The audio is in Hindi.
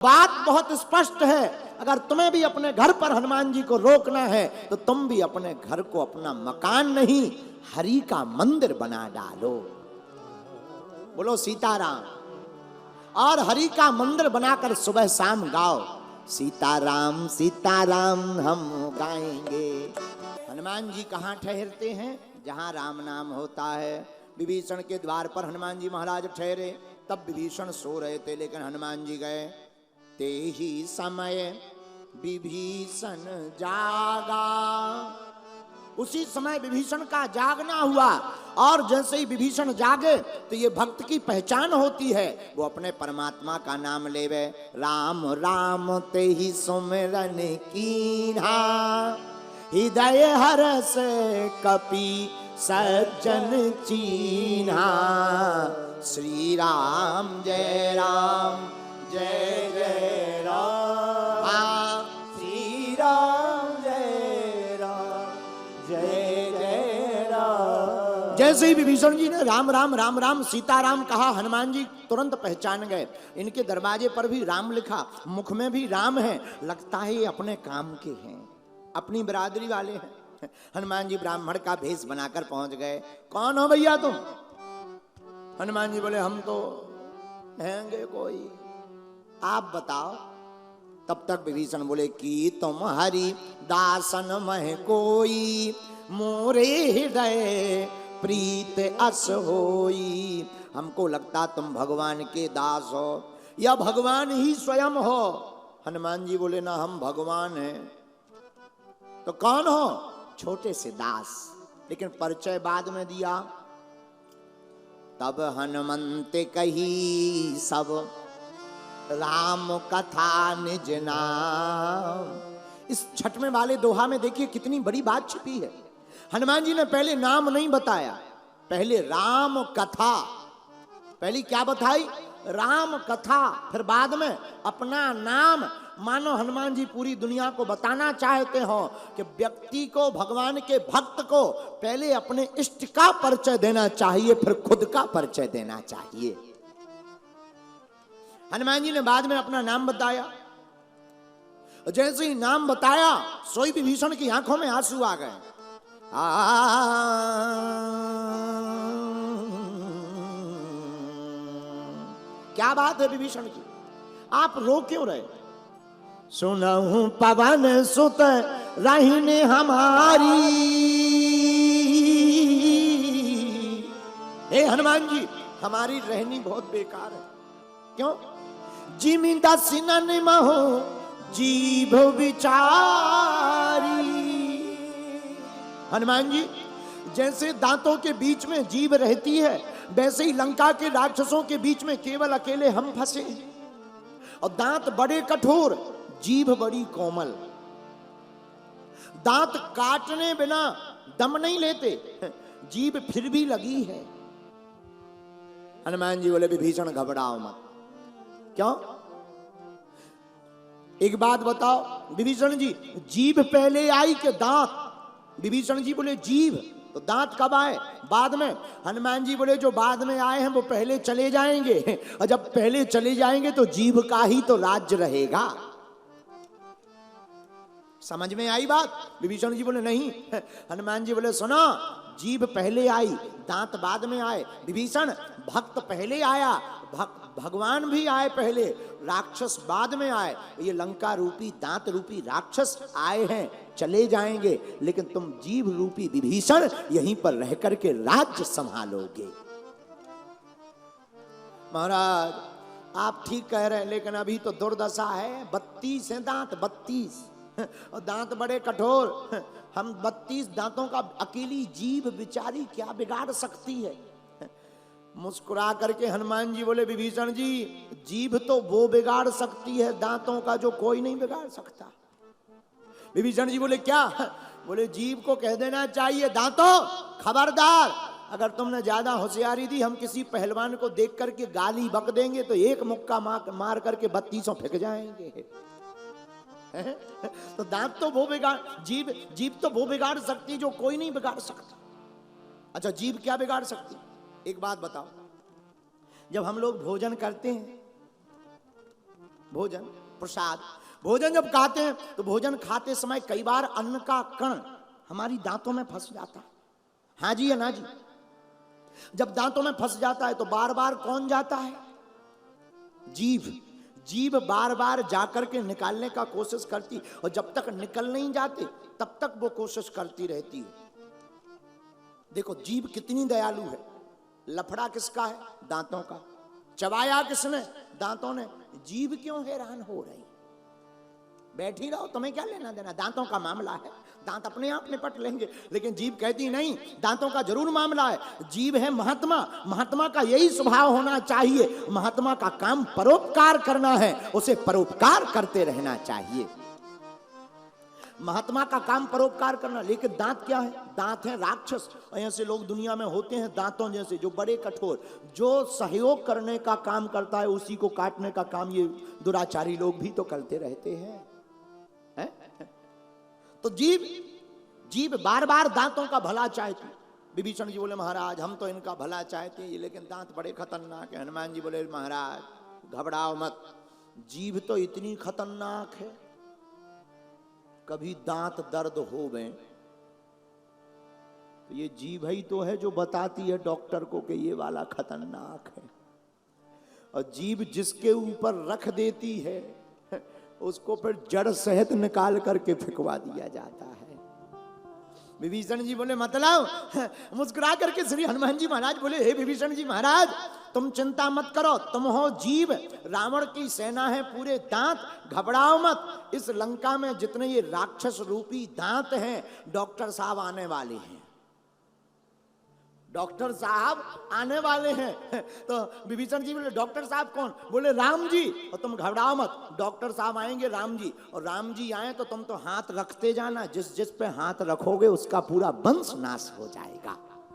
बात बहुत स्पष्ट है। अगर तुम्हें भी अपने घर पर हनुमान जी को रोकना है तो तुम भी अपने घर को अपना मकान नहीं हरि का मंदिर बना डालो। बोलो सीताराम। और हरि का मंदिर बनाकर सुबह शाम गाओ सीताराम सीताराम हम गाएंगे। हनुमान जी कहाँ ठहरते हैं? जहां राम नाम होता है। विभीषण के द्वार पर हनुमान जी महाराज ठहरे। तब विभीषण सो रहे थे लेकिन हनुमान जी गए। ते ही समय विभीषण जागा। उसी समय विभीषण का जागना हुआ। और जैसे ही विभीषण जागे तो ये भक्त की पहचान होती है, वो अपने परमात्मा का नाम लेवे। राम राम ते ही सुमिरन कीन्हा हृदय हरस कपि सज्जन चीन्हा। श्री राम जय राम जय जय राम। श्री राम जय राम जय जय राम। जैसे ही विभीषण जी ने राम राम राम राम सीताराम कहा, हनुमान जी तुरंत पहचान गए। इनके दरवाजे पर भी राम लिखा, मुख में भी राम है। लगता है ये अपने काम के हैं, अपनी बिरादरी वाले हैं। हनुमान जी ब्राह्मण का भेष बनाकर पहुंच गए। कौन हो भैया तुम? हनुमान जी बोले हम तो हैंगे कोई, आप बताओ। तब तक विभीषण बोले कि तुम हरि दासन मह कोई मोरे हृदय प्रीत अस होई। हमको लगता तुम भगवान के दास हो या भगवान ही स्वयं हो। हनुमान जी बोले ना, हम भगवान हैं। तो कौन हो? छोटे से दास। लेकिन परिचय बाद में दिया। तब हनुमंत कही सब राम कथा निज नाम। इस छठवें वाले दोहा में देखिए कितनी बड़ी बात छिपी है। हनुमान जी ने पहले नाम नहीं बताया, पहले राम कथा। पहली क्या बताई? राम कथा। फिर बाद में अपना नाम। मानो हनुमान जी पूरी दुनिया को बताना चाहते हो कि व्यक्ति को, भगवान के भक्त को पहले अपने इष्ट का परिचय देना चाहिए, फिर खुद का परिचय देना चाहिए। हनुमान जी ने बाद में अपना नाम बताया। जैसे ही नाम बताया सोई विभीषण की आंखों में आंसू आ गए। क्या बात है विभीषण की, आप रो क्यों रहे? सुनहु पवन सुत रहीने हमारी। हे हनुमान जी, हमारी रहनी बहुत बेकार है। क्यों? जिमि दसिनन महो जीभ विचारी। हनुमान जी, जैसे दांतों के बीच में जीभ रहती है, वैसे ही लंका के राक्षसों के बीच में केवल अकेले हम फंसे। और दांत बड़े कठोर, जीभ बड़ी कोमल। दांत काटने बिना दम नहीं लेते, जीभ फिर भी लगी है। हनुमान जी बोले विभीषण घबराओ मत। क्यों? एक बात बताओ विभीषण जी, जीभ पहले आई कि दांत? विभीषण जी बोले जीभ। तो दांत कब आए? बाद में। हनुमान जी बोले जो बाद में आए हैं वो पहले चले जाएंगे, और जब पहले चले जाएंगे तो जीभ का ही तो राज्य रहेगा। समझ में आई बात? विभीषण जी बोले नहीं। हनुमान जी बोले सुनो, जीभ पहले आई, दांत बाद में आए। विभीषण, भक्त पहले आया, भगवान भी आए पहले, राक्षस बाद में आए। ये लंका रूपी दांत रूपी राक्षस आए हैं, चले जाएंगे, लेकिन तुम जीभ रूपी विभीषण यहीं पर रह करके राज्य संभालोगे। महाराज आप ठीक कह रहे हैं, लेकिन अभी तो दुर्दशा है। 32 हैं दांत, 32, और दांत बड़े कठोर। हम 32 दांतों का अकेली जीभ बिचारी क्या बिगाड़ सकती है? मुस्कुरा करके हनुमान जी बोले विभीषण जी, जीभ तो वो बिगाड़ सकती है दांतों का जो कोई नहीं बिगाड़ सकता। विभीषण जी बोले क्या? बोले जीभ को कह देना चाहिए दांतों खबरदार, अगर तुमने ज्यादा होशियारी दी, हम किसी पहलवान को देख करके गाली बक देंगे तो एक मुक्का मार करके 32 फेंक जाएंगे। तो दांत तो वो बिगाड़, जीभ तो वो बिगाड़ सकती जो कोई नहीं बिगाड़ सकता। अच्छा जीभ क्या बिगाड़ सकती? एक बात बताओ, जब हम लोग भोजन करते हैं भोजन प्रसाद। भोजन जब खाते हैं तो भोजन खाते समय कई बार अन्न का कण हमारी दांतों में फंस जाता है। हाँ जी या ना जी? जब दांतों में फंस जाता है तो बार बार कौन जाता है? जीभ। जीभ बार बार जाकर के निकालने का कोशिश करती, और जब तक निकल नहीं जाते तब तक वो कोशिश करती रहती है। देखो जीभ कितनी दयालु है। लफड़ा किसका है? दांतों का। चबाया किसने? दांतों ने। जीभ क्यों हैरान हो रही? बैठी रहो, तुम्हें क्या लेना देना, दांतों का मामला है, दांत अपने आप निपट लेंगे। लेकिन जीभ कहती नहीं, दांतों का जरूर मामला है। जीभ है महात्मा, महात्मा का यही स्वभाव होना चाहिए। महात्मा का काम परोपकार करना है, उसे परोपकार करते रहना चाहिए। महात्मा का काम परोपकार करना। लेकिन दांत क्या है? दांत है राक्षस। और ऐसे लोग दुनिया में होते हैं दांतों जैसे, जो बड़े कठोर, जो सहयोग करने का काम करता है उसी को काटने का काम ये दुराचारी लोग भी तो करते रहते हैं। तो जीभ बार बार दांतों का भला चाहती। विभीषण जी बोले महाराज हम तो इनका भला चाहते हैं, लेकिन दांत बड़े खतरनाक है। हनुमान जी बोले महाराज घबराओ मत, जीभ तो इतनी खतरनाक है, कभी दांत दर्द हो गए तो ये जीभ ही तो है जो बताती है डॉक्टर को कि ये वाला खतरनाक है। और जीभ जिसके ऊपर रख देती है उसको फिर जड़ सहित निकाल करके फेंकवा दिया जाता है। विभीषण जी बोले मतलब? मुस्कुरा करके श्री हनुमान जी महाराज बोले हे विभीषण जी महाराज तुम चिंता मत करो, तुम हो जीव, रावण की सेना है पूरे दांत, घबराओ मत। इस लंका में जितने ये राक्षस रूपी दांत हैं डॉक्टर साहब आने वाले हैं, डॉक्टर साहब आने वाले हैं। तो विभीषण जी बोले डॉक्टर साहब कौन? बोले राम जी। और तुम घबराओ मत, डॉक्टर साहब आएंगे राम जी, और राम जी आए तो तुम तो हाथ रखते जाना, जिस जिस पे हाथ रखोगे उसका पूरा वंश नाश हो जाएगा।